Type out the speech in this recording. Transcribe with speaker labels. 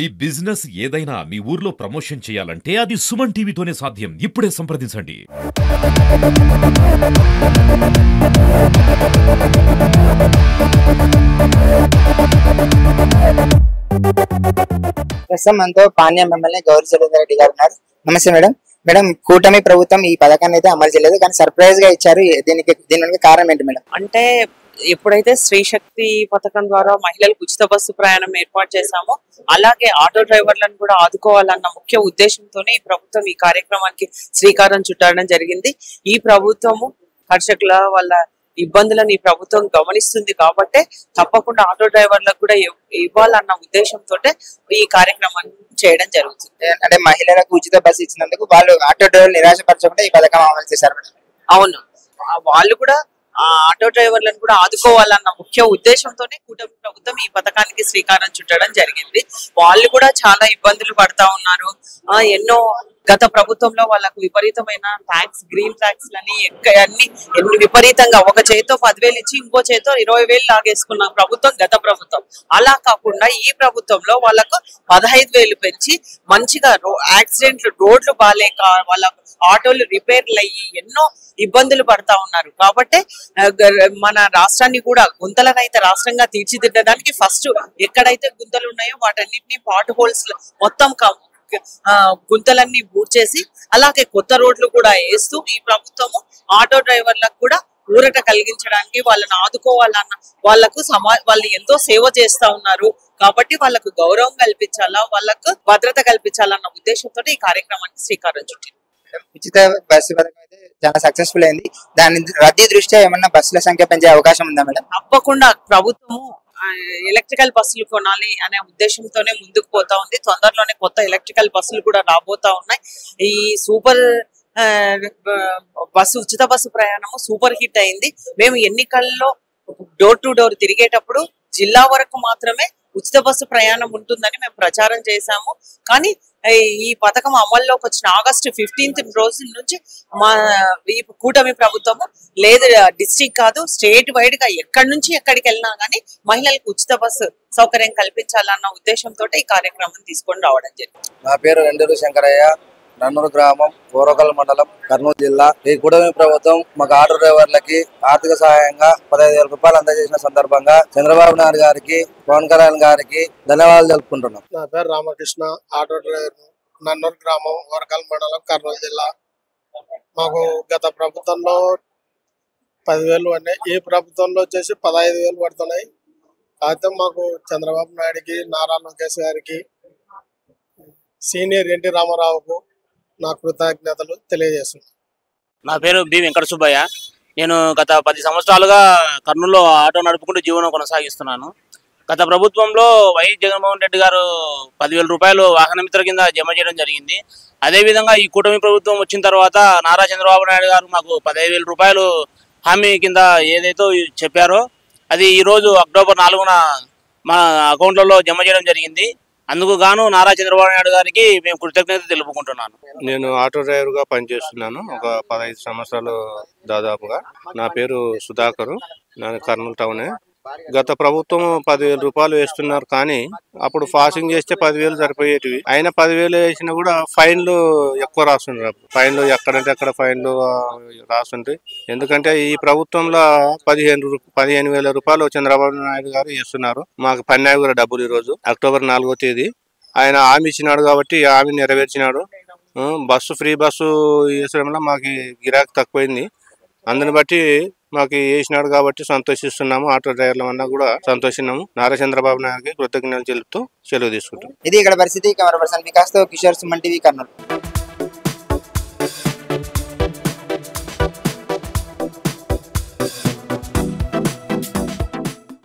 Speaker 1: ఈ బిజినెస్ ఏదైనా మీ ఊర్లో ప్రమోషన్ చేయాలంటే అది సుమన్ టీవీతోనే సాధ్యం. ఇప్పుడే సంప్రదించండి.
Speaker 2: ప్రస్తుతం మనతో పాణ్యం ఎమ్మెల్యే గౌరీ చరణ్ రెడ్డి గారు ఉన్నారు. నమస్తే మేడం. మేడం, కూటమి ప్రభుత్వం ఈ పథకాన్ని అయితే అమలు చేయలేదు, కానీ సర్ప్రైజ్ గా ఇచ్చారు. దీనికి కారణం ఏంటి మేడం?
Speaker 3: అంటే ఎప్పుడైతే స్త్రీ శక్తి పథకం ద్వారా మహిళలకు ఉచిత బస్సు ప్రయాణం ఏర్పాటు చేశామో, అలాగే ఆటో డ్రైవర్లను కూడా ఆదుకోవాలన్న ముఖ్య ఉద్దేశంతోనే ఈ ప్రభుత్వం ఈ కార్యక్రమానికి శ్రీకారం చుట్టడం జరిగింది. ఈ ప్రభుత్వము కర్షకుల వాళ్ళ ఇబ్బందులను ఈ ప్రభుత్వం గమనిస్తుంది కాబట్టి తప్పకుండా ఆటో డ్రైవర్లకు కూడా ఇవ్వాలన్న ఉద్దేశంతో ఈ కార్యక్రమాన్ని చేయడం జరుగుతుంది.
Speaker 2: అంటే మహిళలకు ఉచిత బస్సు ఇచ్చినందుకు వాళ్ళు ఆటో డ్రైవర్లు నిరాశపరచకుండా ఈ పథకం అమలు చేశారు.
Speaker 3: అవును, వాళ్ళు కూడా ఆటో డ్రైవర్లను కూడా ఆదుకోవాలన్న ముఖ్య ఉద్దేశంతోనే కూటమి ప్రభుత్వం ఈ పథకానికి శ్రీకారం చుట్టడం జరిగింది. వాళ్ళు కూడా చాలా ఇబ్బందులు పడతా ఉన్నారు. ఎన్నో గత ప్రభుత్వంలో వాళ్ళకు విపరీతమైన ట్యాక్స్, గ్రీన్ ట్యాక్స్ లని అన్ని విపరీతంగా ఒక చేతితో 10,000 ఇచ్చి ఇంకో చేతితో 20,000 లాగేసుకున్న ప్రభుత్వం గత ప్రభుత్వం. అలా కాకుండా ఈ ప్రభుత్వంలో వాళ్ళకు 15,000 పెంచి మంచిగా యాక్సిడెంట్లు, రోడ్లు బాలేక వాళ్ళ ఆటోలు రిపేర్లు అయ్యి ఎన్నో ఇబ్బందులు పడతా ఉన్నారు. కాబట్టి మన రాష్ట్రాన్ని కూడా గుంతలనైతే రాష్ట్రంగా తీర్చిదిద్దడానికి ఫస్ట్ ఎక్కడైతే గుంతలు ఉన్నాయో వాటన్నిటిని పాట్ హోల్స్ మొత్తం గుంతలన్నీ బూర్చేసి అలాగే కొత్త రోడ్లు కూడా వేస్తూ ఈ ప్రభుత్వము ఆటో డ్రైవర్లకు కూడా ఊరట కలిగించడానికి, వాళ్ళని ఆదుకోవాలన్న, వాళ్ళు ఎంతో సేవ చేస్తా ఉన్నారు కాబట్టి వాళ్ళకు గౌరవం కల్పించాలా, వాళ్ళకు భద్రత కల్పించాలన్న ఉద్దేశంతో ఈ కార్యక్రమానికి శ్రీకారం చుట్టింది.
Speaker 2: ఉచిత బస్సు పథకం అయితే చాలా సక్సెస్ఫుల్ అయింది. దాని రద్దీ దృష్ట్యా ఏమన్నా బస్సుల సంఖ్య పెంచే అవకాశం ఉందా మేడం?
Speaker 3: తప్పకుండా ప్రభుత్వము ఎలక్ట్రికల్ బస్సులు కొనాలి అనే ఉద్దేశంతోనే ముందుకు పోతా ఉంది. తొందరలోనే కొత్త ఎలక్ట్రికల్ బస్సులు కూడా రాబోతా ఉన్నాయి. ఈ సూపర్ ఉచిత బస్సు ప్రయాణము సూపర్ హిట్ అయింది. మేము ఎన్నికల్లో డోర్ టు డోర్ తిరిగేటప్పుడు జిల్లా వరకు మాత్రమే ఉచిత బస్సు ప్రయాణం ఉంటుందని మేము ప్రచారం చేశాము. కానీ ఈ పథకం అమల్లోకి వచ్చిన ఆగస్టు 15th రోజు నుంచి ఈ కూటమి ప్రభుత్వము లేదు, డిస్ట్రిక్ట్ కాదు స్టేట్ వైడ్ గా ఎక్కడి నుంచి ఎక్కడికి వెళ్ళినా గానీ మహిళలకు ఉచిత బస్సు సౌకర్యం కల్పించాలన్న ఉద్దేశంతో ఈ కార్యక్రమం తీసుకొని రావడం జరిగింది.
Speaker 4: నా పేరు వెండూరు శంకరయ్య, నన్నూరు గ్రామం, కోరకల్ మండలం, కర్నూలు జిల్లా. ఈ కూటమి ప్రభుత్వం మాకు ఆటో డ్రైవర్లకి ఆర్థిక సహాయంగా 15,000 రూపాయలు అందజేసిన సందర్భంగా చంద్రబాబు నాయుడు గారికి, పవన్ కళ్యాణ్ గారికి ధన్యవాదాలు తెలుపుకుంటున్నాం.
Speaker 5: నా పేరు రామకృష్ణ, ఆటో డ్రైవర్, నన్నూరు గ్రామం, కోరకల్ మండలం, కర్నూలు జిల్లా. మాకు గత ప్రభుత్వంలో 10,000 ఉన్నాయి, ఈ ప్రభుత్వంలో వచ్చేసి 15,000 పడుతున్నాయి. అయితే మాకు చంద్రబాబు నాయుడుకి, నారా లోకేష్ గారికి, సీనియర్ ఎన్టీ రామారావుకు నా కృతజ్ఞతలు తెలియజేస్తున్నాను.
Speaker 6: నా పేరు బి వెంకట సుబ్బయ్య. నేను గత 10 సంవత్సరాలుగా కర్నూలులో ఆటో నడుపుకుంటూ జీవనం కొనసాగిస్తున్నాను. గత ప్రభుత్వంలో వైఎస్ జగన్మోహన్ రెడ్డి గారు 10,000 రూపాయలు వాహన మిత్ర కింద జమ చేయడం జరిగింది. అదేవిధంగా ఈ కూటమి ప్రభుత్వం వచ్చిన తర్వాత నారా చంద్రబాబు నాయుడు గారు మాకు 15,000 రూపాయలు హామీ కింద ఏదైతే చెప్పారో అది ఈరోజు అక్టోబర్ 4న మా అకౌంట్లలో జమ చేయడం జరిగింది. అందుకు గాను నారా చంద్రబాబు నాయుడు గారికి మేము కృతజ్ఞత తెలుపుకుంటున్నాను.
Speaker 7: నేను ఆటో డ్రైవర్ గా పనిచేస్తున్నాను ఒక 15 సంవత్సరాలు దాదాపుగా. నా పేరు సుధాకరు, నేను కర్నూలు టౌనే. గత ప్రభుత్వం 10,000 రూపాయలు వేస్తున్నారు, కానీ అప్పుడు పాసింగ్ చేస్తే 10,000 సరిపోయేటివి. అయినా 10,000 వేసినా కూడా ఫైన్లు ఎక్కువ రాస్తుండ్రు. ఫైన్లు ఎక్కడంటే అక్కడ ఫైన్లు రాస్తుండ్రి. ఎందుకంటే ఈ ప్రభుత్వంలో 15,000 రూపాయలు చంద్రబాబు నాయుడు గారు వేస్తున్నారు. మాకు పన్నాయి కూడా డబ్బులు. ఈరోజు అక్టోబర్ 4వ తేదీ ఆయన హామీ ఇచ్చినాడు కాబట్టి హామీ నెరవేర్చినాడు. ఫ్రీ బస్సు వేసడంలో మాకు గిరాకీ తక్కువైంది. అందుని బట్టి మాకు వేసినాడు కాబట్టి సంతోషిస్తున్నాము. ఆటో డ్రైవర్ల వల్ల కూడా సంతోషిస్తున్నాము. నారా చంద్రబాబు నాయుడుకి కృతజ్ఞతలు తెలుపుతూ సెలవు తీసుకుంటాం.
Speaker 2: ఇది ఇక్కడ పరిస్థితి. కెమెరా పర్సన్ వికాస్ తో కిషోర్, సుమన్ టీవీ, కర్నూలు.